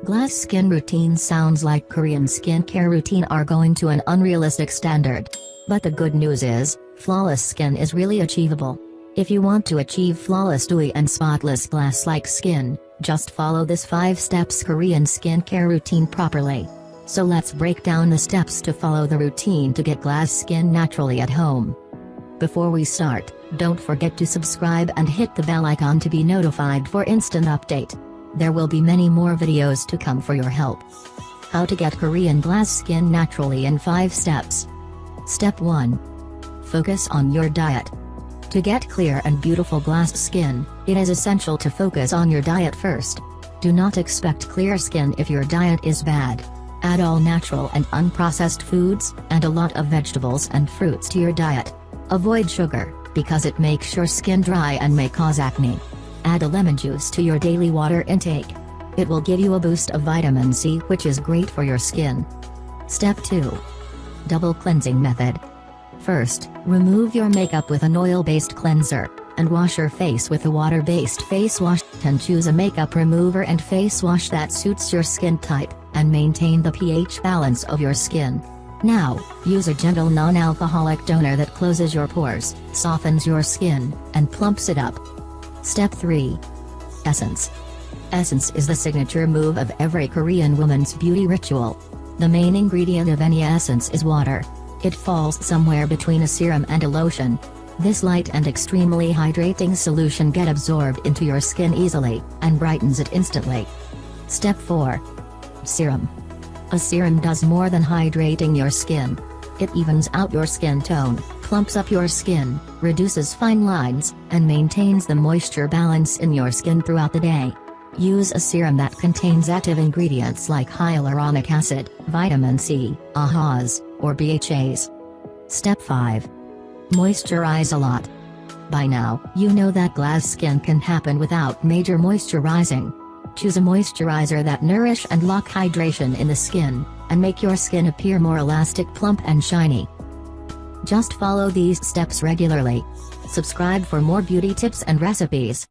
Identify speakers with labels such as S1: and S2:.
S1: Glass skin routine sounds like Korean skincare routine are going to an unrealistic standard. But the good news is, flawless skin is really achievable. If you want to achieve flawless dewy and spotless glass-like skin, just follow this 5 steps Korean skincare routine properly. So let's break down the steps to follow the routine to get glass skin naturally at home. Before we start, don't forget to subscribe and hit the bell icon to be notified for instant update. There will be many more videos to come for your help. How to get Korean glass skin naturally in 5 steps. Step 1. Focus on your diet. To get clear and beautiful glass skin, it is essential to focus on your diet first. Do not expect clear skin if your diet is bad. Add all natural and unprocessed foods, and a lot of vegetables and fruits to your diet. Avoid sugar, because it makes your skin dry and may cause acne. Add a lemon juice to your daily water intake. It will give you a boost of vitamin C, which is great for your skin. Step 2. Double cleansing method. First, remove your makeup with an oil-based cleanser, and wash your face with a water-based face wash. And choose a makeup remover and face wash that suits your skin type, and maintain the pH balance of your skin. Now, use a gentle non-alcoholic toner that closes your pores, softens your skin, and plumps it up. Step 3. Essence. Essence is the signature move of every Korean woman's beauty ritual. The main ingredient of any essence is water. It falls somewhere between a serum and a lotion. This light and extremely hydrating solution get absorbed into your skin easily, and brightens it instantly. Step 4. Serum. A serum does more than hydrating your skin. It evens out your skin tone, plumps up your skin, reduces fine lines, and maintains the moisture balance in your skin throughout the day. Use a serum that contains active ingredients like hyaluronic acid, vitamin C, AHAs, or BHAs. Step 5. Moisturize a lot. By now, you know that glass skin can happen without major moisturizing. Choose a moisturizer that nourish and lock hydration in the skin, and make your skin appear more elastic, plump and shiny. Just follow these steps regularly. Subscribe for more beauty tips and recipes.